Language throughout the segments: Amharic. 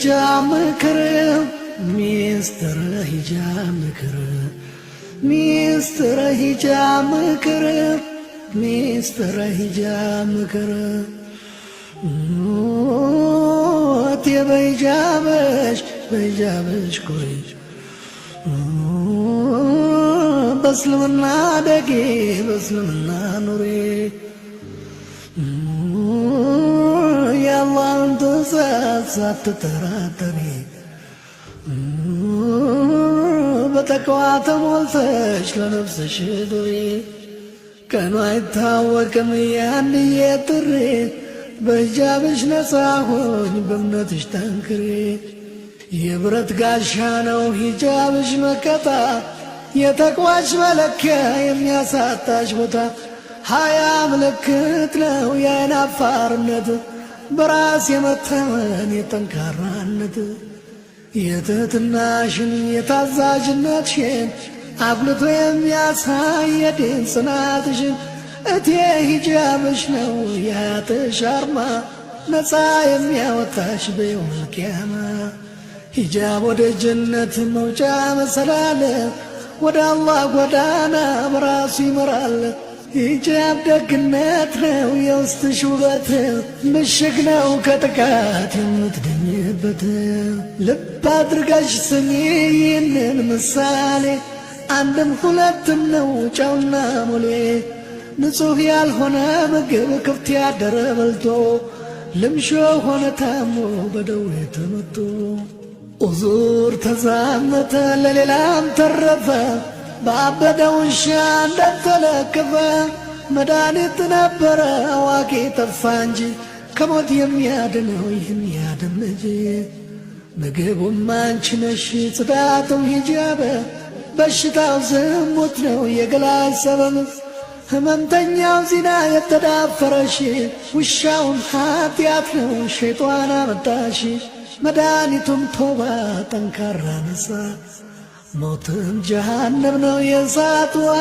ሂጃብ ምክር ሚስጥረ ሂጃብ ምክር ሚስጥረ ሂጃብ ምክር ሚስጥረ ሂጃብ ምክር በሂጃብሽ ቆይ በእስልምና ደጌ በእስልምና ኑሬ የአላህን ትእዛዝ ሳትጠራጠሪ በተቅዋ ተሞልተሽ ለነፍስሽ ዱሪ ቀኑ አይታወቅም ያንዬ ጥሪ በሂጃብሽ ነፃ ሆኝ በእምነትሽ ጠንክሪ የብረት ጋሻ ነው ሂጃብሽ መከታ የተቅዋሽ መለኪያ የሚያሳጣሽ ቦታ ሀያ ምልክት ነው የዓይን አፋርነት በራስ የመተመን የጠንካራነት የትህትናሽን የታዛዥነትሽን አጉልቶ የሚያሳይ የዲን ጽናትሽን እቴ ሂጃብሽ ነው የሀያትሽ አርማ ነፃ የሚያወጣሽ በየውመል ቂያማ ሂጃብ ወደ ጀነት መውጫ መሰላል ወደ አላህ ጎዳና በራሱ ይመራል ሂጃብ ደግነት ነው የውስጥሽ ውበት ምሽግ ነው ከጥቃት የምትድኝበት ልብ አድርጋሽ ስሚ ይህንን ምሳሌ አንድም ሁለትም ነው ጨውና ሞሌ ንጹሕ ያልሆነ ምግብ ክፍት ያደረ በልቶ ልምሾ ሆነ ታሞ በደዌ ተመቶ ኡዙር ተዛመተ ለሌላም ተረፈ ባበደ ውሻ እንደተለከፈ መድኃኒት ነበረ አዋቂ ጠፋ እንጂ ከሞት የሚያድነው ይህን ያድን ልጅ ምግቡም አንቺ ነሽ ጽዳቱም ሂጃብ በሽታው ዝሙት ነው የገላሽ ሰበብ ህመምተኛው ዚና የተዳፈረሽ ውሻውም ኃጢአት ነው ሸይጧን አመጣሽ መድኃኒቱም ቶባ ጠንካራ ነሳ ሞትም ጀሃነም ነው የእሳትዋ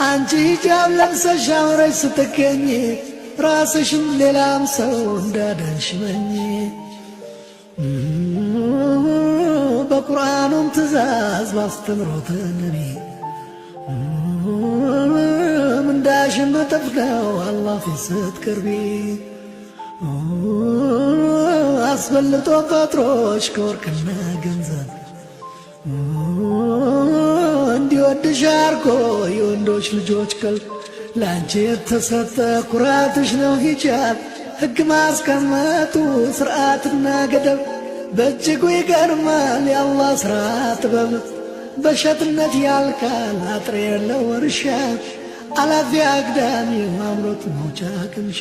አንቺ ሂጃብ ለብሰሽ አምረሽ ስትገኝ ራስሽም ሌላም ሰው እንዳዳንሽ መኝ በቁርአኑም ትእዛዝ ባስተምሮተ ነቢ ምንዳሽም እጥፍ ነው አላህ ፊት ስትቀርቢ አስበልጦ ቀጥሮሽ ከወርቅና ገንዘብ እንዲወድሽ አርጎ የወንዶች ልጆች ቀልብ ላንቺ የተሰጠ ኩራትሽ ነው ሂጃብ ሕግ ማስቀመጡ ሥርዓትና ገደብ በእጅጉ ይገርማል የአላህ ሥራ ጥበብ በሸትነት ያልቃል አጥር የለው እርሻ አላፊ አግዳሚ አምሮት መውጫ ቅምሻ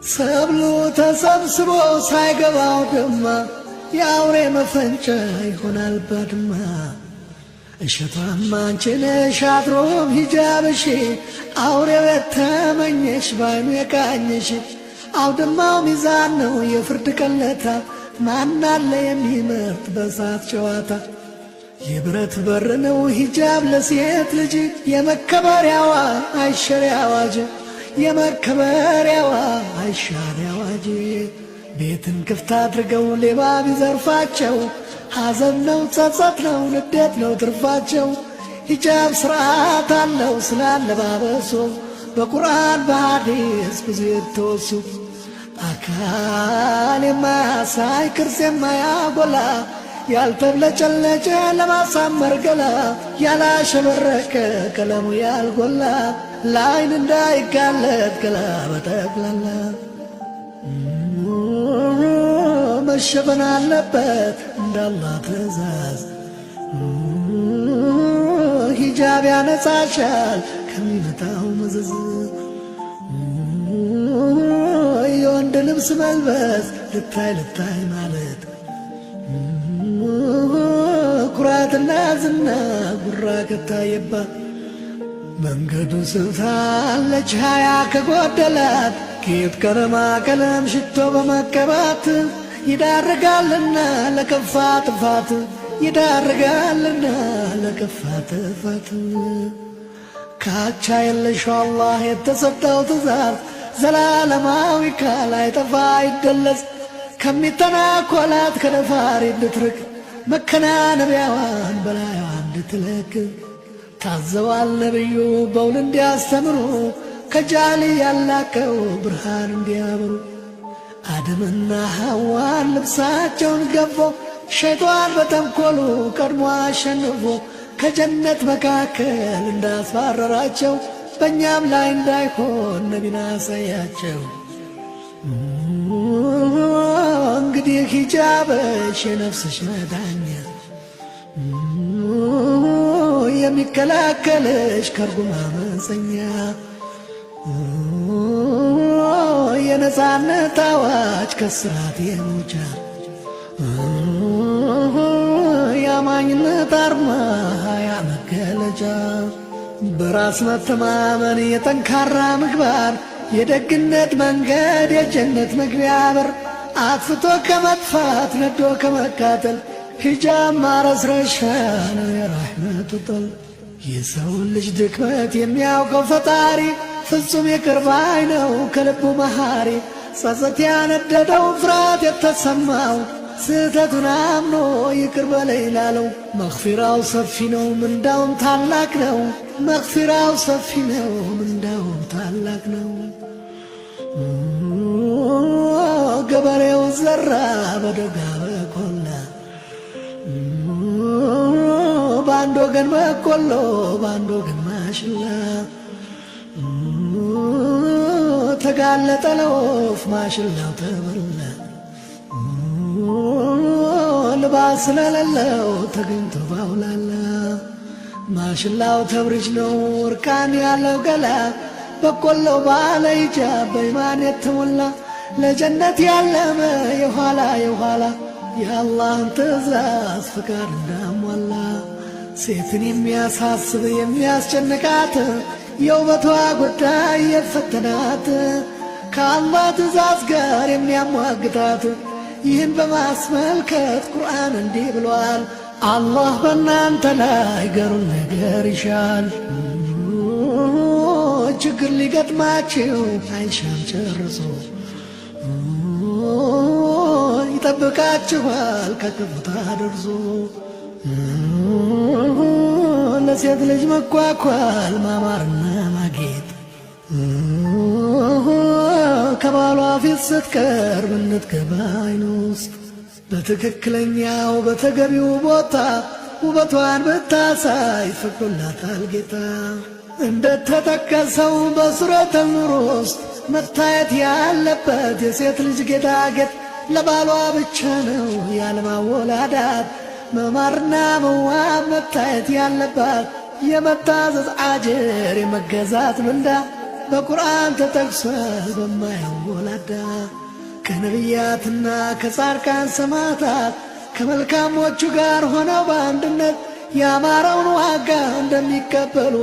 ሰብሉ ተሰብስቦ ሳይገባው ደማ የአውሬ መፈንጫ ይሆናል ባድማ እሸቷም አንቺ ነሽ አድሮም ሂጃብሽ አውሬው የተመኘሽ ባይኑ የቃኘሽ አውድማው ሚዛን ነው የፍርድ ቀለታ ማናለ የሚመርጥ በሳት ጨዋታ የብረት በር ነው ሂጃብ ለሴት ልጅ የመከበሪያዋ አይሸሪ አዋጅ የመከበሪያዋ አይሻሪ አዋጅ ቤትን ክፍት አድርገው ሌባ ቢዘርፋቸው ሐዘን ነው ጸጸት ነው ንዴት ነው ትርፋቸው ሂጃብ ሥርዓት አለው ስላለባበሱ በቁርአን በሐዲስ ብዙ የተወሱ አካል የማያሳይ ቅርጽ የማያጎላ ያልተብለጨለጨ ለማሳመር ገላ ያላሸበረቀ ቀለሙ ያልጎላ ለዓይን እንዳይጋለጥ ገላ በጠቅላላ መሸፈን አለበት እንዳላህ ትእዛዝ ሂጃብ ያነጻሻል ከሚመጣው መዘዝ የወንድ ልብስ መልበስ ልታይ ማለት ኩራትና ዝና ጉራ ከታየባት መንገዱ ስታለች ሀያ ከጎደላት ጌጥ ቀለማ ቀለም ሽቶ በመቀባት ይዳርጋልና ለከፋ ጥፋት ይዳርጋልና ለከፋ ጥፋት ካቻ የለሽው አላህ የተሰጠው ትእዛዝ ዘላለማዊ ካላይጠፋ አይደለስ ከሚተናኮላት ከደፋሪ እንድትርቅ መከናነቢያዋን በላይዋ እንድትለቅ ታዘዋል ነቢዩ በውል እንዲያስተምሩ ከጃሊ ያላቀው ብርሃን እንዲያበሩ አደምና ሐዋን ልብሳቸውን ገፎ ሸይጣን በተንኰሉ ቀድሞ አሸንፎ ከጀነት መካከል እንዳስባረራቸው በእኛም ላይ እንዳይሆን ነቢን አሳያቸው። እንግዲህ ሂጃብሽ የነፍስሽ መዳኛ የሚከላከልሽ ከርጉም አመፀኛ የነፃነት አዋጅ ከስራት የመውጫ የአማኝነት አርማ ሀያ መገለጫ በራስ መተማመን የጠንካራ ምግባር የደግነት መንገድ የጀነት መግቢያ በር አጥፍቶ ከመጥፋት ነዶ ከመቃጠል ሂጃብ ማረስረሻ ነው የራሕመቱ ጠል የሰውን ልጅ ድክመት የሚያውቀው ፈጣሪ ፍጹም ይቅር ባይ ነው ከልቡ መሃሪ ጸጸት ያነደደው ፍርሃት የተሰማው ስህተቱን አምኖ ይቅር በለኝ ላለው መግፊራው ሰፊ ነው ምንዳውም ታላቅ ነው። መግፊራው ሰፊ ነው ምንዳውም ታላቅ ነው። ገበሬው ዘራ በደጋ በቆላ በአንድ ወገን በቆሎ በአንድ ወገን ማሽላ ተጋለጠ ለወፍ ማሽላው ተበላ ልባስ ስለሌለው ተገኝቶ ባውላላ ማሽላው ተብርጅ ነው እርቃን ያለው ገላ በቆሎው ባለ ሂጃብ በኢማን የተሞላ ለጀነት ያለመ የኋላ የኋላ የአላህን ትእዛዝ ፍቃድ እንዳሟላ ሴትን የሚያሳስብ የሚያስጨንቃት የውበቷ ጉዳይ የፈተናት ከአላህ ትእዛዝ ጋር የሚያሟግታት ይህን በማስመልከት ቁርአን እንዲህ ብሏል። አላህ በእናንተ ላይ ገሩን ነገር ይሻል ችግር ሊገጥማችሁ አይሻም ጨርሶ ይጠብቃችኋል ከክፉታ ደርሶ ለሴት ልጅ መኳኳል ማማርና ማጌጥ ከባሏ ፊት ስትቀርብ እንድትገባ ዓይን ውስጥ በትክክለኛው በተገቢው ቦታ ውበቷን ብታሳይ ፈቅዶላታል ጌታ። እንደተጠቀሰው በሱረቱ ኑር ውስጥ መታየት ያለበት የሴት ልጅ ጌጣጌጥ ለባሏ ብቻ ነው ያለማወላዳት መማርና መዋብ መታየት ያለባት የመታዘዝ አጅር የመገዛት ምንዳ በቁርአን ተጠቅሷል በማያወላዳ ከነቢያትና ከጻድቃን ሰማዕታት ከመልካሞቹ ጋር ሆነው በአንድነት ያማረውን ዋጋ እንደሚቀበሉ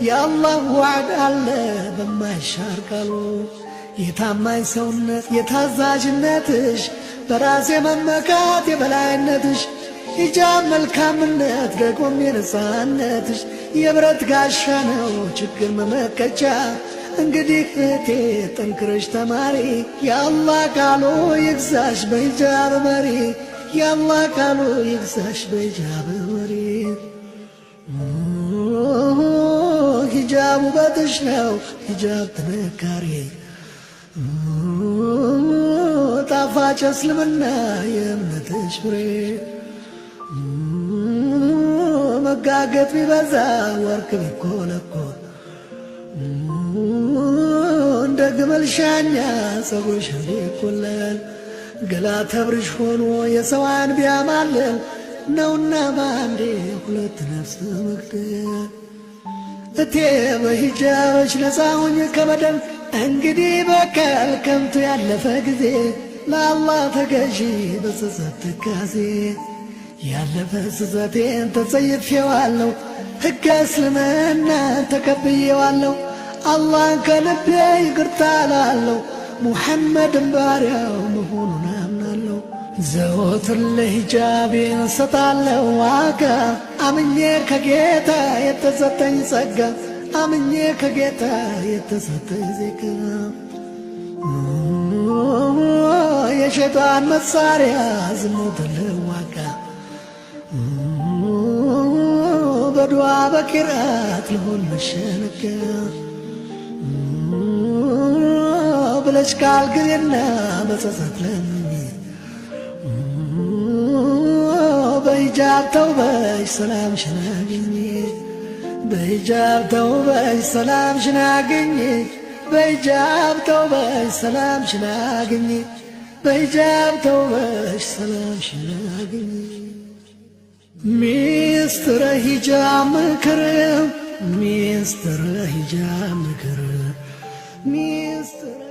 የአላህ ዋዕድ አለ በማይሻር ቃሉ። የታማኝ ሰውነት የታዛዥነትሽ በራስ የመመካት የበላይነትሽ ሂጃብ መልካምነት ደግሞም የነፃነትሽ የብረት ጋሻ ነው ችግር መመከቻ። እንግዲህ እህቴ ጠንክረሽ ተማሪ የአላህ ቃሉ ይግዛሽ በሂጃብ መሪ የአላህ ቃሉ ይግዛሽ በሂጃብ መሪ። ሂጃብ ውበትሽ ነው ሂጃብ ጥንካሬ ጣፋጭ እስልምና የእምነትሽ ፍሬ መጋገጥ ቢበዛ ወርቅ ቢኮለኮል እንደ ግመል ሻኛ ፀጉርሽ ቢቆለል ገላ ተብርሽ ሆኖ የሰው ዓይን ቢያማልል ነውና በአንዴ ሁለት ነፍስ መግደል። እቴ በሂጃብሽ ነፃ ሁኚ ከበደል እንግዲህ በቀል ከንቱ ያለፈ ጊዜ ለአላህ ተገዢ በጸጸት ትካዜ ያለፈ ስህተቴን ተጸይፌዋለሁ ሕገ እስልምና ተቀብዬዋለሁ አላህን ከልቤ ይቅርታ እላለሁ ሙሐመድን ባሪያው መሆኑን አምናለሁ። ዘወትር ለሂጃቤን እሰጣለሁ ዋጋ አምኜ ከጌታ የተሰጠኝ ጸጋ አምኜ ከጌታ የተሰጠኝ ዜጋ የሸይጣን መሳሪያ ዝሙት ልዋጋ በዱዓ በቂራት ልሆን መሸነጋ ብለሽ ቃል ግቢና በጸጸት ለምኝ በሂጃብ ተውበሽ ሰላምሽን አግኝ በሂጃብ ተውበሽ ሰላምሽን አግኝ በሂጃብ ተውበሽ ሰላምሽን አግኝ በሂጃብ ተውበሽ ሰላምሽን አግኝ ሚስጥረ ሂጃብ ምክር ሚስጥረ ሂጃብ ምክር ሚስጥረ